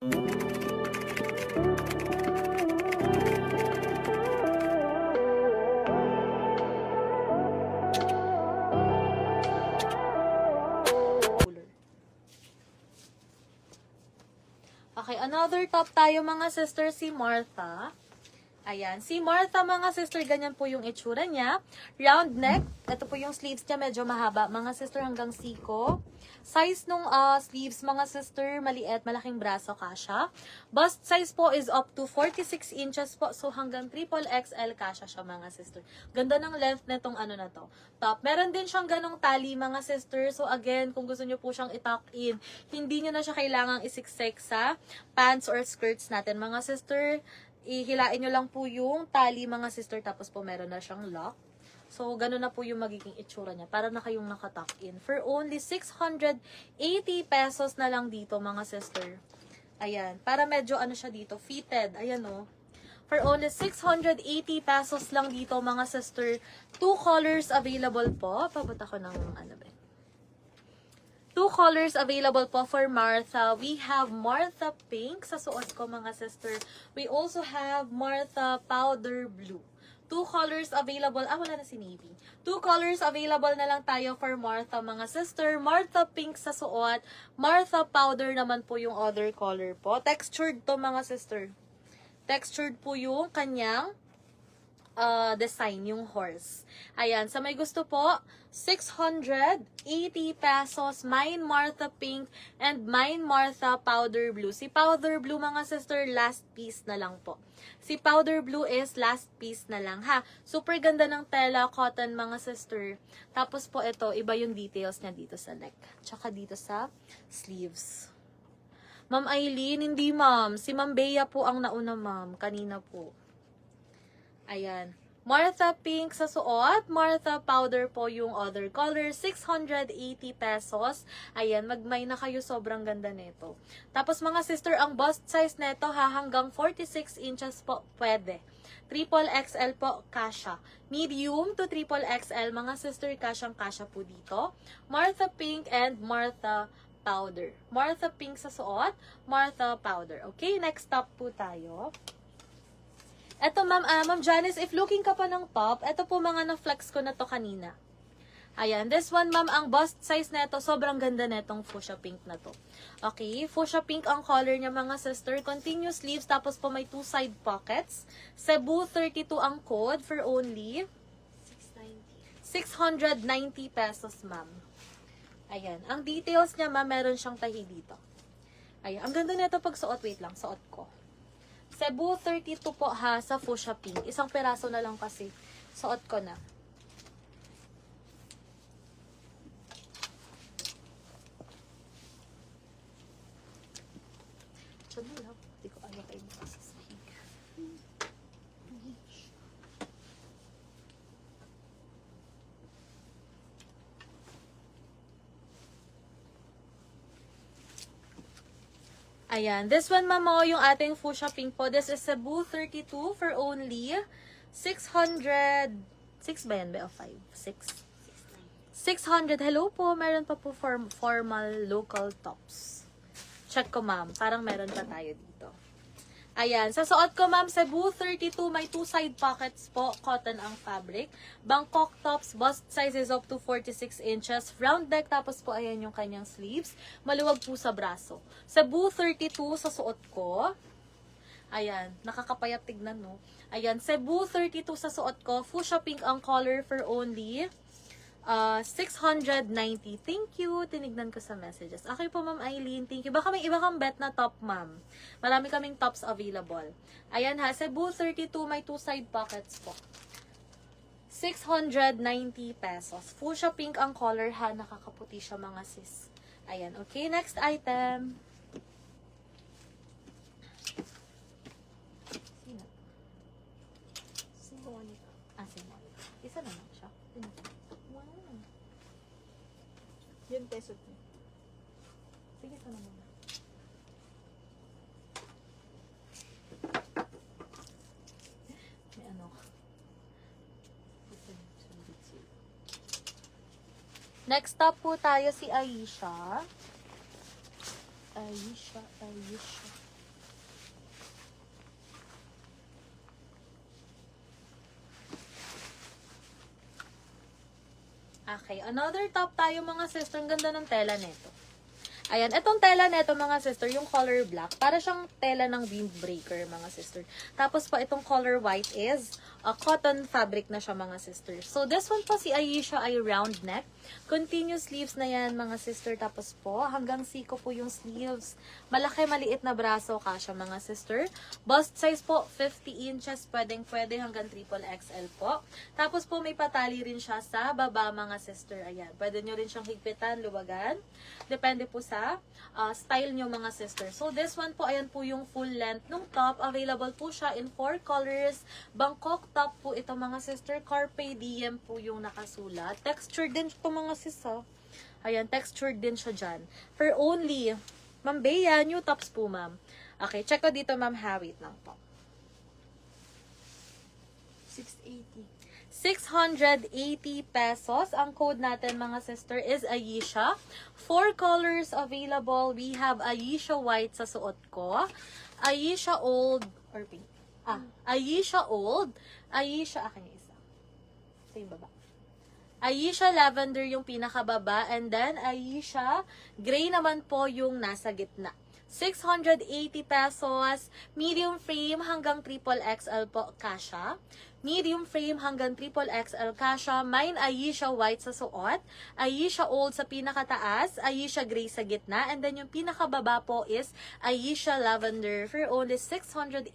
Okay, another top tayo mga sister, si Martha. Ayan, si Martha mga sister, ganyan po yung itsura niya. Round neck, ito po yung sleeves niya, medyo mahaba. Mga sister hanggang siko. Size nung sleeves mga sister, maliit, malaking braso kasha. Bust size po is up to 46 inches po. So hanggang triple XL kasha siya mga sister. Ganda ng length netong ano na to. Top. Meron din siyang ganong tali mga sister. So again, kung gusto niyo po siyang i-tuck in, hindi niyo na siya kailangang isiksik sa pants or skirts natin mga sister. Ihilain nyo lang po yung tali mga sister, tapos po meron na siyang lock. So, gano'n na po yung magiging itsura niya. Para na kayong nakatuck in. For only 680 pesos na lang dito mga sister. Ayan. Para medyo ano siya dito, fitted. Ayan o. For only 680 pesos lang dito mga sister. 2 colors available po. Pabot ako ng ano ba? 2 colors available po for Martha. We have Martha Pink sa suot ko mga sister. We also have Martha Powder Blue. 2 colors available. Wala na si Navy. 2 colors available na lang tayo for Martha mga sister. Martha Pink sa suot. Martha Powder naman po yung other color po. Textured to mga sister. Textured po yung kanyang design, yung horse. Ayan, sa may gusto po, 680 pesos, mine Martha Pink, and mine Martha Powder Blue. Si Powder Blue, mga sister, last piece na lang po. Si Powder Blue is last piece na lang, ha? Super ganda ng tela, cotton, mga sister. Tapos po, ito, iba yung details niya dito sa neck. Tsaka dito sa sleeves. Ma'am Aileen, hindi ma'am. Si Ma'am Bea po ang nauna, ma'am. Kanina po. Ayan. Martha Pink sa suot. Martha Powder po yung other color. 680 pesos. Ayan, magmay na kayo. Sobrang ganda nito. Tapos mga sister, ang bust size neto hanggang 46 inches po pwede. Triple XL po, kasha. Medium to triple XL, mga sister, kasyang-kasya po dito. Martha Pink and Martha Powder. Martha Pink sa suot. Martha Powder. Okay, next top po tayo. Eto, Ma'am Janice, if looking ka pa ng top, eto po mga na-flex ko na to kanina. Ayan, this one, ma'am, ang bust size neto, sobrang ganda netong fuchsia pink na to. Okay, fuchsia pink ang color niya mga sister. Continuous sleeves, tapos po may 2 side pockets. Cebu 32 ang code for only 690 pesos, ma'am. Ayan, ang details niya, ma'am, meron siyang tahi dito. Ayan, ang ganda neto pag suot. Wait lang, suot ko. Cebu 32 po ha, sa fuchsia pink. Isang peraso na lang kasi. Suot ko na. Diyan mo lang. Hindi ko ayaw kayo makasasahig. Ayan. This one, mamo, yung ating fuchsia pink po. This is Cebu 32 for only 600... 6 ba yan? Ba? 5? 6? 600. Hello po. Meron pa po formal local tops. Check ko, ma'am. Parang meron pa tayo dito. Ayan. Sa suot ko, ma'am, Cebu 32. May 2 side pockets po. Cotton ang fabric. Bangkok tops. Bust size is up to 46 inches. Round neck. Tapos po, ayan yung kanyang sleeves. Maluwag po sa braso. Cebu 32 sa suot ko. Ayan. Nakakapayat tignan, no? Ayan. Cebu 32 sa suot ko. Fuchsia pink ang color for only 690. Thank you. Tinignan ko sa messages. Okay po, Ma'am Aileen. Thank you. Baka may iba kang bet na top, ma'am. Marami kaming tops available. Ayan ha. Cebu 32. May 2 side pockets po. 690 pesos. Fuchsia pink ang color ha. Nakakaputi siya mga sis. Ayan. Okay. Next item. Sino? Si Monica. Si Monica. Isa naman siya. Wow. Yun, peso to. Sige, ito naman. May ano ka. Next up po tayo si Aisha. Aisha. Okay, another top tayo mga sister. Ang ganda ng tela nito. Ayan, itong tela neto mga sister, yung color black, para siyang tela ng windbreaker mga sister. Tapos pa itong color white is cotton fabric na siya mga sister. So this one po si Ayesha ay round neck. Continuous sleeves na yan mga sister. Tapos po hanggang siko po yung sleeves. Malaki maliit na braso kasya mga sister. Bust size po 50 inches, pwedeng hanggang triple XL po. Tapos po may patali rin siya sa baba mga sister. Ayan, pwede nyo rin siyang higpitan, luwagan. Depende po sa style nyo mga sister. So this one po, ayan po yung full length ng top. Available po siya in 4 colors. Bangkok top po ito mga sister. Carpe diem po yung nakasulat. Textured din ito mga sis. Ayan, textured din siya dyan. For only, Ma'am Bea, new tops po ma'am. Okay, check ko dito ma'am, wait lang po. 680. 680 pesos. Ang code natin mga sister is Ayesha. 4 colors available. We have Ayesha white sa suot ko. Ayesha old or pink. Ayesha old. Ayesha, akin yung isa. Sa yung baba. Ayesha lavender yung pinakababa. And then Ayesha gray naman po yung nasa gitna. 680 pesos. Medium frame hanggang triple XL po kasha. Medium frame hanggang triple XL kasha. Mine Ayesha white sa suot. Ayesha old sa pinakataas. Ayesha gray sa gitna. And then yung pinakababa po is Ayesha lavender for only 680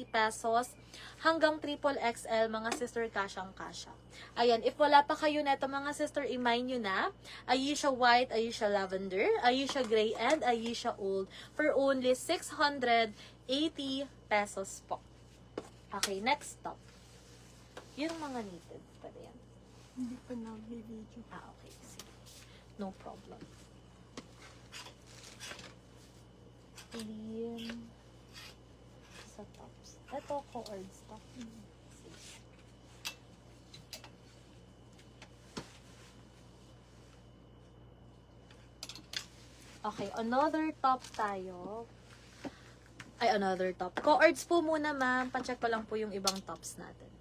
pesos hanggang triple XL mga sister kasyang kasha. Ayan, if wala pa kayo neto mga sister, i-mine nyo na. Ayesha white, Ayesha lavender, Ayesha gray, and Ayesha old for only 680 pesos po. Okay, next stop. Yung mga knitted pa yan. Hindi pa na-video. Okay. Sige. No problem. Clean sa tops. Ito, cord stock. Sige. Okay, another top tayo. Ay, another top. Co-ords po muna, ma'am. Pacheck ko lang po yung ibang tops natin.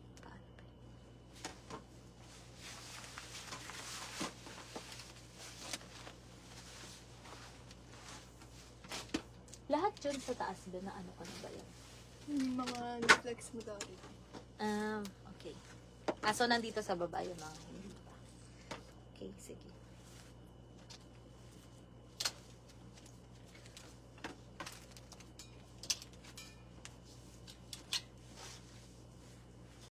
Lahat dyan sa taas din na ano ba yan? Mga flex mo dati. Okay. So nandito sa baba yung mga hindi pa. Okay, sige.